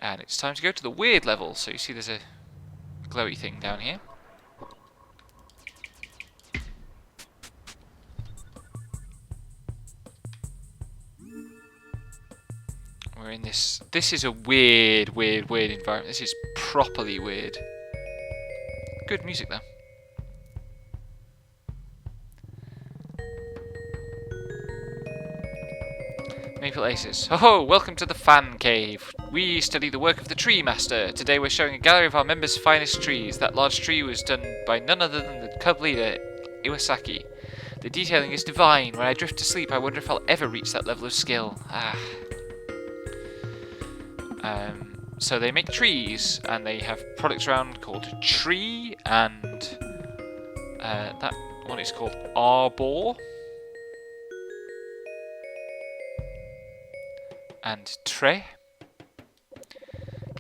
And it's time to go to the weird level. So you see there's a glowy thing down here. We're in this... This is a weird environment. This is properly weird. Good music though. Maple Aces. Oh, welcome to the Fan Cave. We study the work of the Tree Master. Today we're showing a gallery of our members' finest trees. That large tree was done by none other than the club leader, Iwasaki. The detailing is divine. When I drift to sleep, I wonder if I'll ever reach that level of skill. So they make trees, and they have products around called Tree, and that one is called Arbor. And Tre.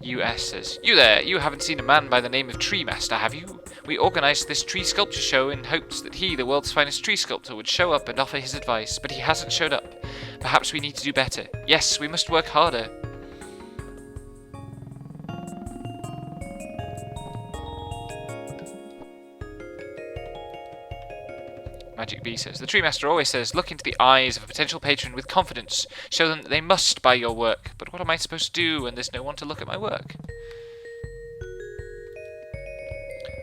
US says, "You there, you haven't seen a man by the name of Tree Master, have you? We organised this tree sculpture show in hopes that he, the world's finest tree sculptor, would show up and offer his advice, but he hasn't showed up. Perhaps we need to do better. Yes, we must work harder." Magic B says, "The Tree Master always says, look into the eyes of a potential patron with confidence. Show them that they must buy your work. But what am I supposed to do when there's no one to look at my work?"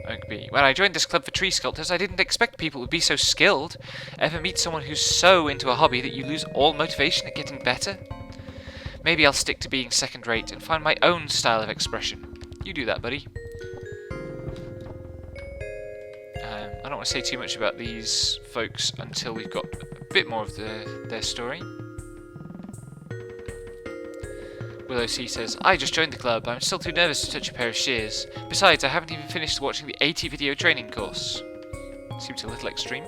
Oak B, "When I joined this club for tree sculptors, I didn't expect people would be so skilled. Ever meet someone who's so into a hobby that you lose all motivation at getting better? Maybe I'll stick to being second-rate and find my own style of expression." You do that, buddy. I don't want to say too much about these folks until we've got a bit more of their story. Willow C says, "I just joined the club. I'm still too nervous to touch a pair of shears. Besides, I haven't even finished watching the 80 video training course." Seems a little extreme.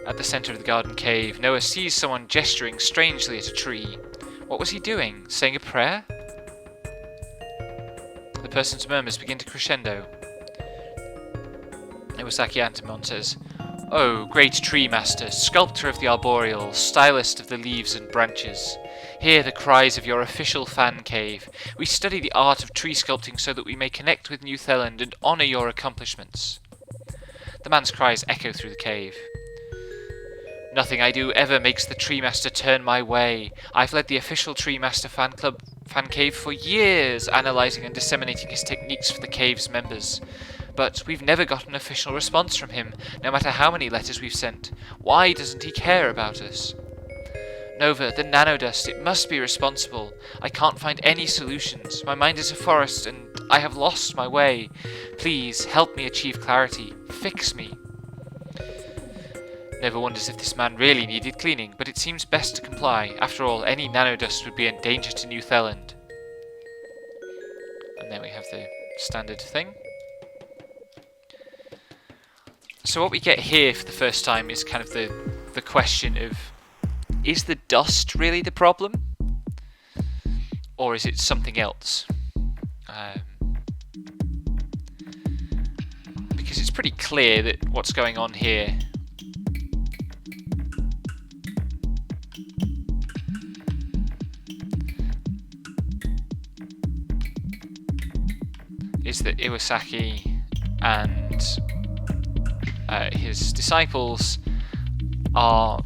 At the centre of the garden cave, Noah sees someone gesturing strangely at a tree. What was he doing? Saying a prayer? The person's murmurs begin to crescendo. Iwasaki Antimon says, "Oh, great tree master, sculptor of the arboreal, stylist of the leaves and branches. Hear the cries of your official fan cave. We study the art of tree sculpting so that we may connect with New Theland and honour your accomplishments." The man's cries echo through the cave. "Nothing I do ever makes the Tree Master turn my way. I've led the official Tree Master fan cave for years, analysing and disseminating his techniques for the cave's members. But we've never got an official response from him, no matter how many letters we've sent. Why doesn't he care about us? Nova, the nanodust, it must be responsible. I can't find any solutions. My mind is a forest, and I have lost my way. Please, help me achieve clarity. Fix me." Nova wonders if this man really needed cleaning, but it seems best to comply. After all, any nanodust would be a danger to New Theland. And then we have the standard thing. So what we get here for the first time is kind of the question of, is the dust really the problem? Or is it something else? Because it's pretty clear that what's going on here is that Iwasaki and his disciples are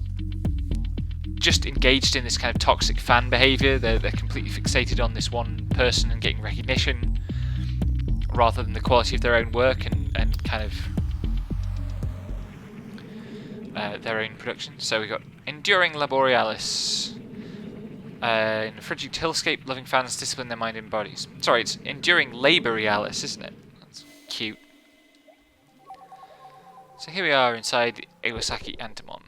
just engaged in this kind of toxic fan behaviour. They're completely fixated on this one person and getting recognition rather than the quality of their own work and kind of their own production. So we've got Enduring Laborealis. In a frigid hillscape, loving fans discipline their mind and bodies. Sorry, it's Enduring Laborealis, isn't it? That's cute. So here we are inside Iwasaki Antimon.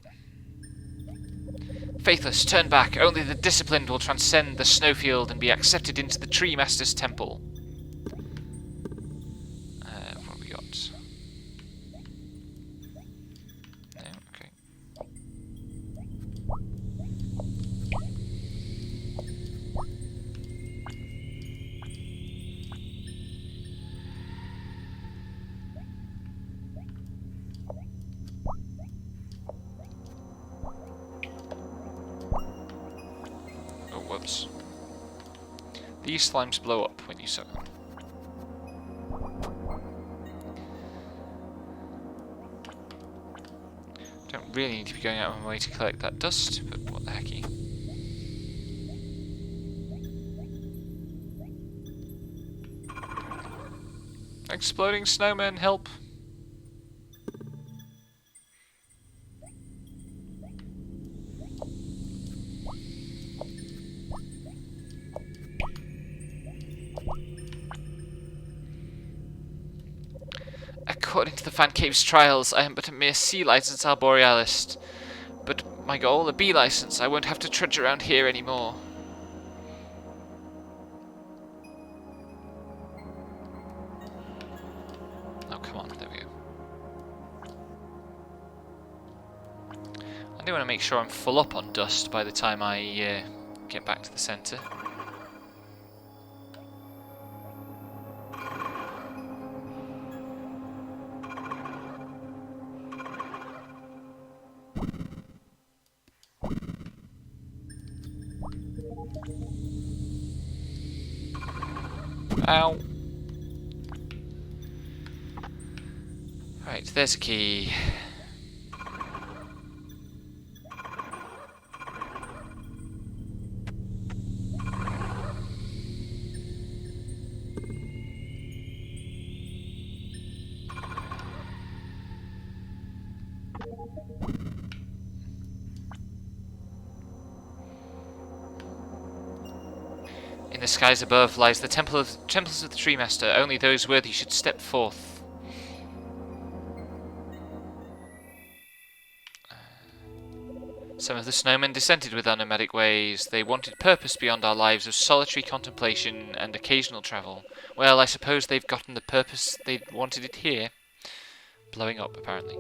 Faithless, turn back. Only the disciplined will transcend the snowfield and be accepted into the Tree Master's temple. What have we got? No, okay. These slimes blow up when you suck them. Don't really need to be going out of my way to collect that dust, but what the hecky. Exploding snowmen, help! According to the Fan Cave's trials, I am but a mere C license arborealist. But my goal, a B license, I won't have to trudge around here anymore. Oh, come on, there we go. I do want to make sure I'm full up on dust by the time I get back to the centre. Ow. Right, there's a key. In the skies above lies the temples of the Tree Master. Only those worthy should step forth. Some of the snowmen dissented with our nomadic ways. They wanted purpose beyond our lives of solitary contemplation and occasional travel. Well, I suppose they've gotten the purpose they wanted it here. Blowing up, apparently.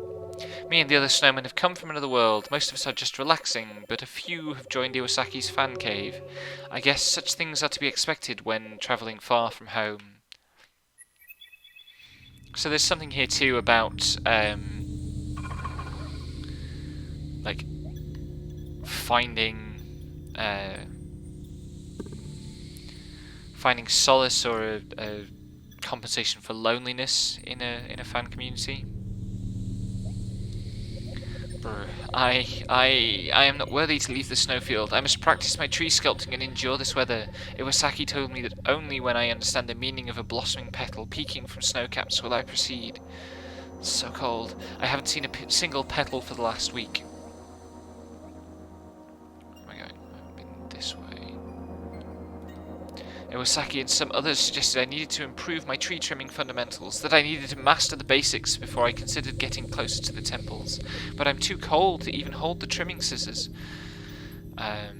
Me and the other snowmen have come from another world. Most of us are just relaxing, but a few have joined Iwasaki's fan cave. I guess such things are to be expected when travelling far from home. So there's something here too about, like, finding solace or a compensation for loneliness in a fan community. I am not worthy to leave the snowfield. I must practice my tree sculpting and endure this weather. Iwasaki told me that only when I understand the meaning of a blossoming petal peeking from snowcaps will I proceed. It's so cold. I haven't seen a single petal for the last week. Where am I going? I've been this way. Iwasaki and some others suggested I needed to improve my tree trimming fundamentals, that I needed to master the basics before I considered getting closer to the temples. But I'm too cold to even hold the trimming scissors. What I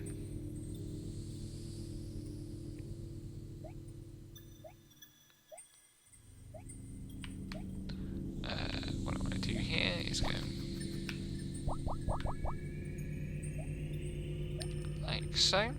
want to do here is go like so.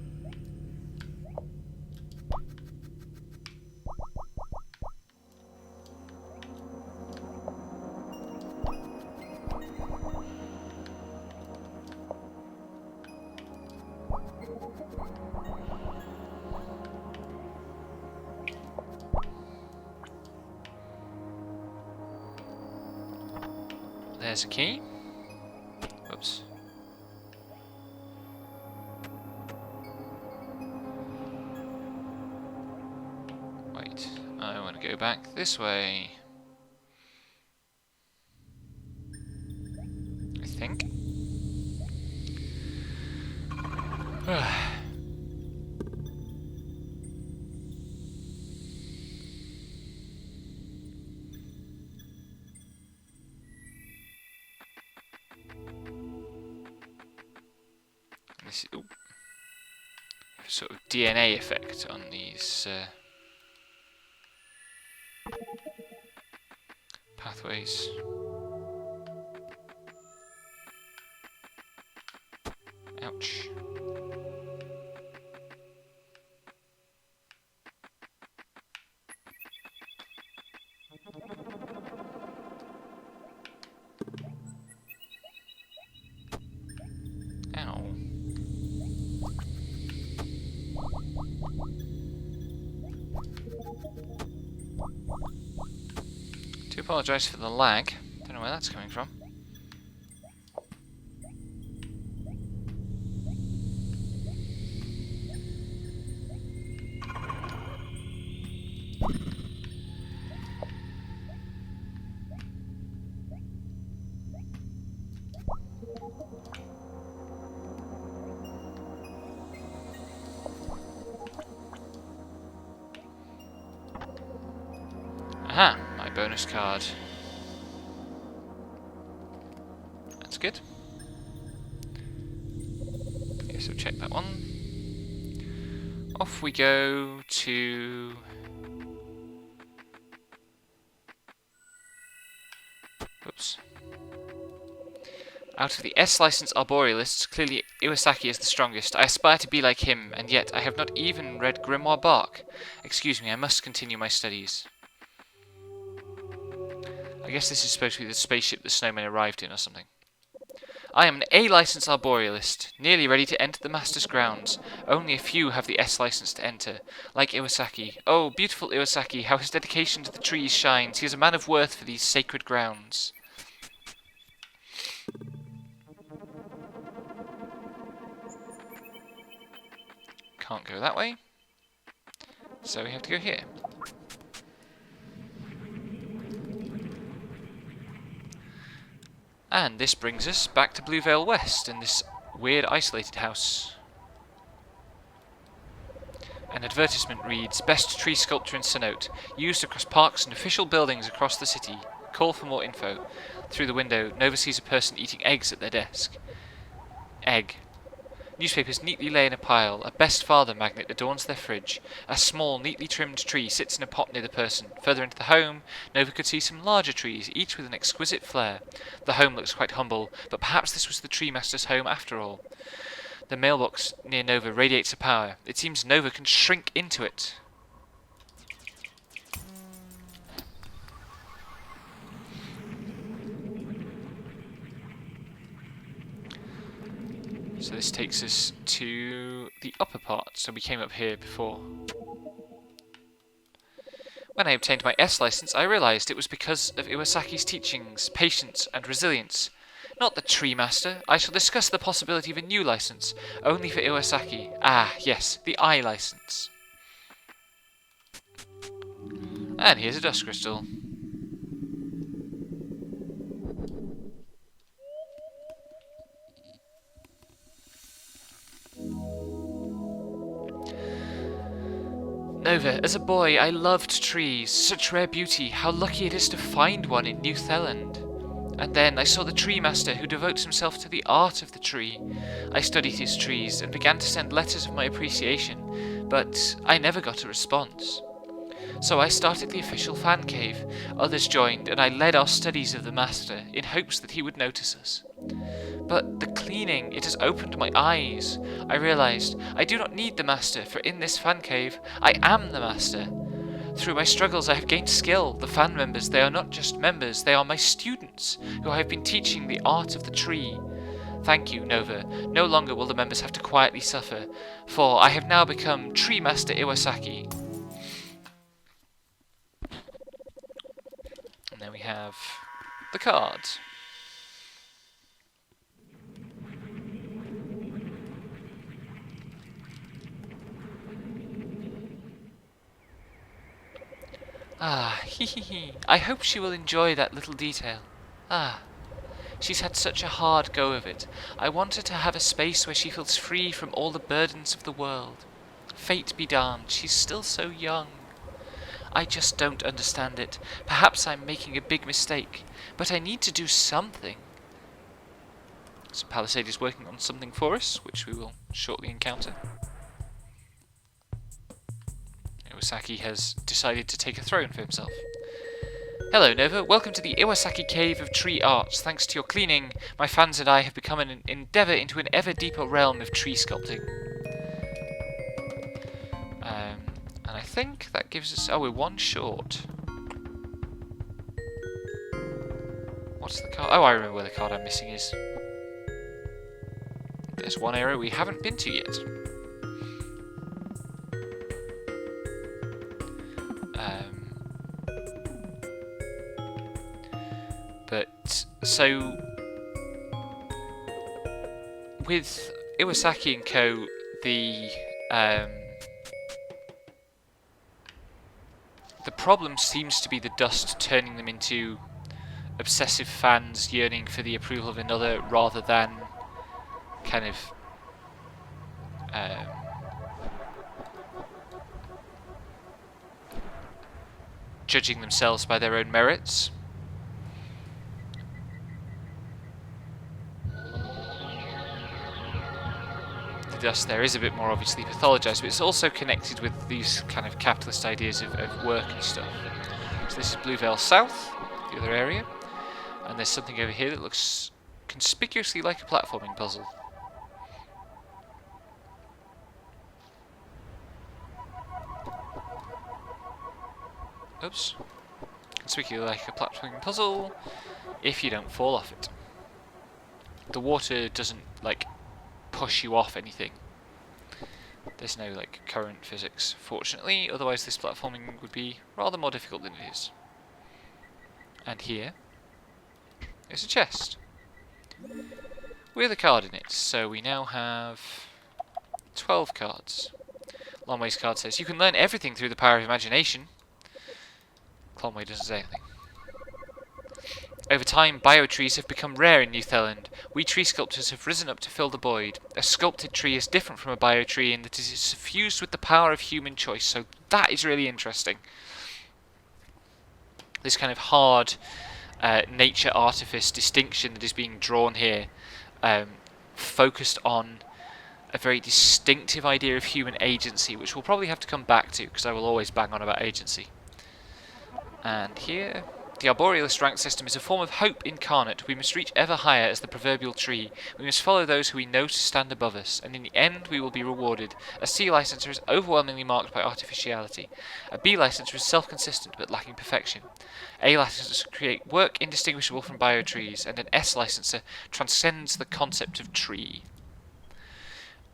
There's a key. Oops. Wait, I want to go back this way. I think. This is, sort of DNA effect on these pathways. Ouch. Ow. apologise for the lag. Don't know where that's coming from. Aha! My bonus card. That's good. Okay, so check that one. Off we go to... Oops. Out of the S-licensed arborealists, clearly Iwasaki is the strongest. I aspire to be like him, and yet I have not even read Grimoire Bark. Excuse me, I must continue my studies. I guess this is supposed to be the spaceship the snowmen arrived in or something. I am an A-licensed arborealist, nearly ready to enter the Master's grounds. Only a few have the S-license to enter, like Iwasaki. Oh, beautiful Iwasaki, how his dedication to the trees shines. He is a man of worth for these sacred grounds. Can't go that way, so we have to go here. And this brings us back to Blue Vale West in this weird isolated house. An advertisement reads, Best Tree Sculpture in Cenote, used across parks and official buildings across the city. Call for more info. Through the window, Nova sees a person eating eggs at their desk. Egg. Newspapers neatly lay in a pile. A Best Father magnet adorns their fridge. A small, neatly trimmed tree sits in a pot near the person. Further into the home, Nova could see some larger trees, each with an exquisite flair. The home looks quite humble, but perhaps this was the Tree Master's home after all. The mailbox near Nova radiates a power. It seems Nova can shrink into it. So this takes us to the upper part, so we came up here before. When I obtained my S license, I realized it was because of Iwasaki's teachings, patience, and resilience. Not the Tree Master. I shall discuss the possibility of a new license, only for Iwasaki. Ah, yes, the I license. And here's a dust crystal. Nova, as a boy, I loved trees. Such rare beauty. How lucky it is to find one in New Theland. And then I saw the Tree Master who devotes himself to the art of the tree. I studied his trees and began to send letters of my appreciation, but I never got a response. So I started the official fan cave. Others joined, and I led our studies of the Master in hopes that he would notice us. But the cleaning, it has opened my eyes. I realized I do not need the Master, for in this fan cave, I am the Master. Through my struggles I have gained skill. The fan members, they are not just members, they are my students, who I have been teaching the art of the tree. Thank you, Nova. No longer will the members have to quietly suffer, for I have now become Tree Master Iwasaki. And then we have the cards. Ah, hee. I hope she will enjoy that little detail. Ah, she's had such a hard go of it. I want her to have a space where she feels free from all the burdens of the world. Fate be damned, she's still so young. I just don't understand it. Perhaps I'm making a big mistake, but I need to do something. So Palisade is working on something for us, which we will shortly encounter. Iwasaki has decided to take a throne for himself. Hello, Nova. Welcome to the Iwasaki Cave of Tree Arts. Thanks to your cleaning, my fans and I have become an endeavour into an ever deeper realm of tree sculpting. And I think that gives us... Oh, we're one short. What's the card? Oh, I remember where the card I'm missing is. There's one area we haven't been to yet. so with Iwasaki and Co, the problem seems to be the dust turning them into obsessive fans yearning for the approval of another, rather than kind of judging themselves by their own merits. The dust there is a bit more obviously pathologized, but it's also connected with these kind of capitalist ideas of work and stuff. So this is Blue Vale South, the other area, and there's something over here that looks conspicuously like a platforming puzzle. Oops. Conspicuously like a platforming puzzle if you don't fall off it. The water doesn't, like, push you off anything. There's no, like, current physics, fortunately, otherwise this platforming would be rather more difficult than it is. And here is a chest with a card in it, so we now have 12 cards. Longway's card says, you can learn everything through the power of imagination. Conway doesn't say anything. Over time, biotrees have become rare in Newthelland. We tree sculptors have risen up to fill the void. A sculpted tree is different from a biotree in that it is suffused with the power of human choice, so that is really interesting. This kind of hard nature artifice distinction that is being drawn here, focused on a very distinctive idea of human agency, which we'll probably have to come back to, because I will always bang on about agency. And here, the arborealist rank system is a form of hope incarnate. We must reach ever higher as the proverbial tree. We must follow those who we know to stand above us, and in the end we will be rewarded. A C licenser is overwhelmingly marked by artificiality. A B licenser is self-consistent but lacking perfection. A licenser create work indistinguishable from biotrees, and an S licenser transcends the concept of tree.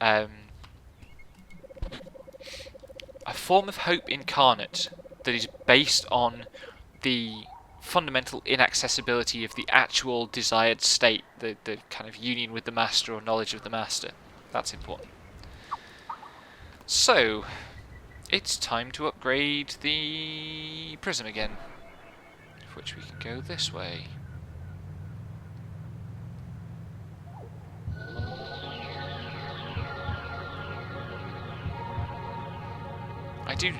A form of hope incarnate that is based on the fundamental inaccessibility of the actual desired state, the kind of union with the master or knowledge of the master. That's important. So, it's time to upgrade the prism again, for which we can go this way.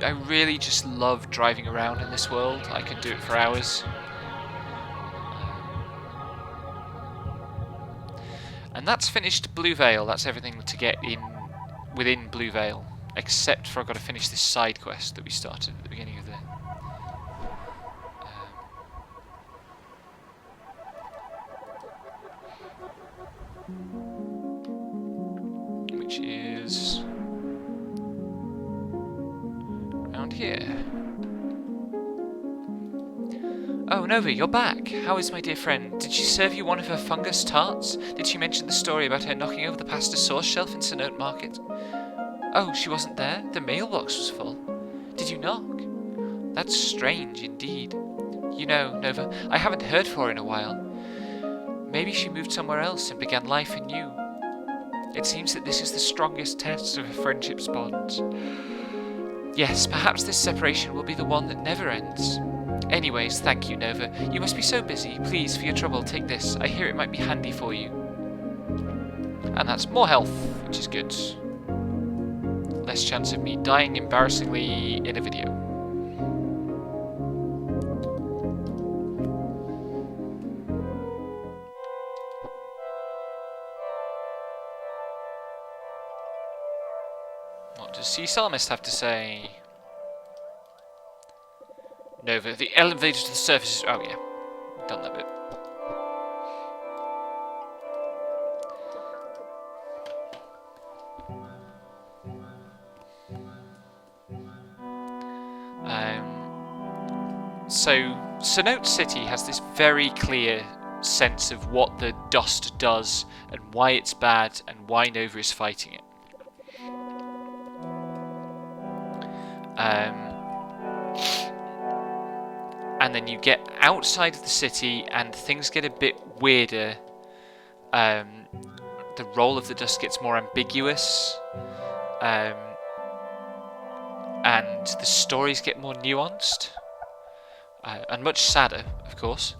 I really just love driving around in this world. I could do it for hours. And that's finished Blue Vale. That's everything to get in within Blue Vale, except for I've got to finish this side quest that we started at the beginning of the which is around here. Oh, Nova, you're back. How is my dear friend? Did she serve you one of her fungus tarts? Did she mention the story about her knocking over the pasta sauce shelf in Sanote Market? Oh, she wasn't there? The mailbox was full. Did you knock? That's strange indeed. You know, Nova, I haven't heard from her in a while. Maybe she moved somewhere else and began life anew. It seems that this is the strongest test of a friendship's bond. Yes, perhaps this separation will be the one that never ends. Anyways, thank you, Nova. You must be so busy. Please, for your trouble, take this. I hear it might be handy for you. And that's more health, which is good. Less chance of me dying embarrassingly in a video. What does Sea Psalmist have to say? Nova, the elevator to the surface is... Oh yeah, done that bit. So, Sanote City has this very clear sense of what the dust does and why it's bad and why Nova is fighting it. And and then you get outside of the city and things get a bit weirder. The role of the dust gets more ambiguous, and the stories get more nuanced, and much sadder, of course.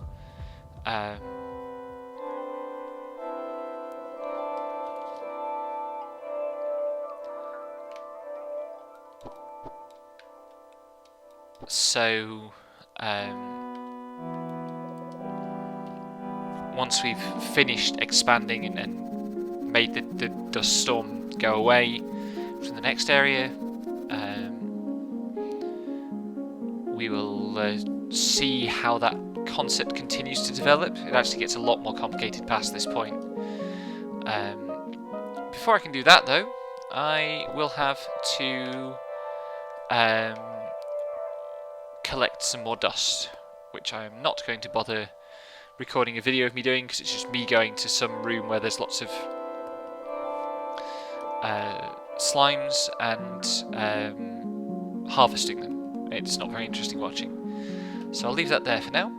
So, once we've finished expanding and made the dust storm go away from the next area, we will see how that concept continues to develop. It actually gets a lot more complicated past this point. Before I can do that, though, I will have to collect some more dust, which I'm not going to bother recording a video of me doing, because it's just me going to some room where there's lots of slimes and harvesting them. It's not very interesting watching. So I'll leave that there for now.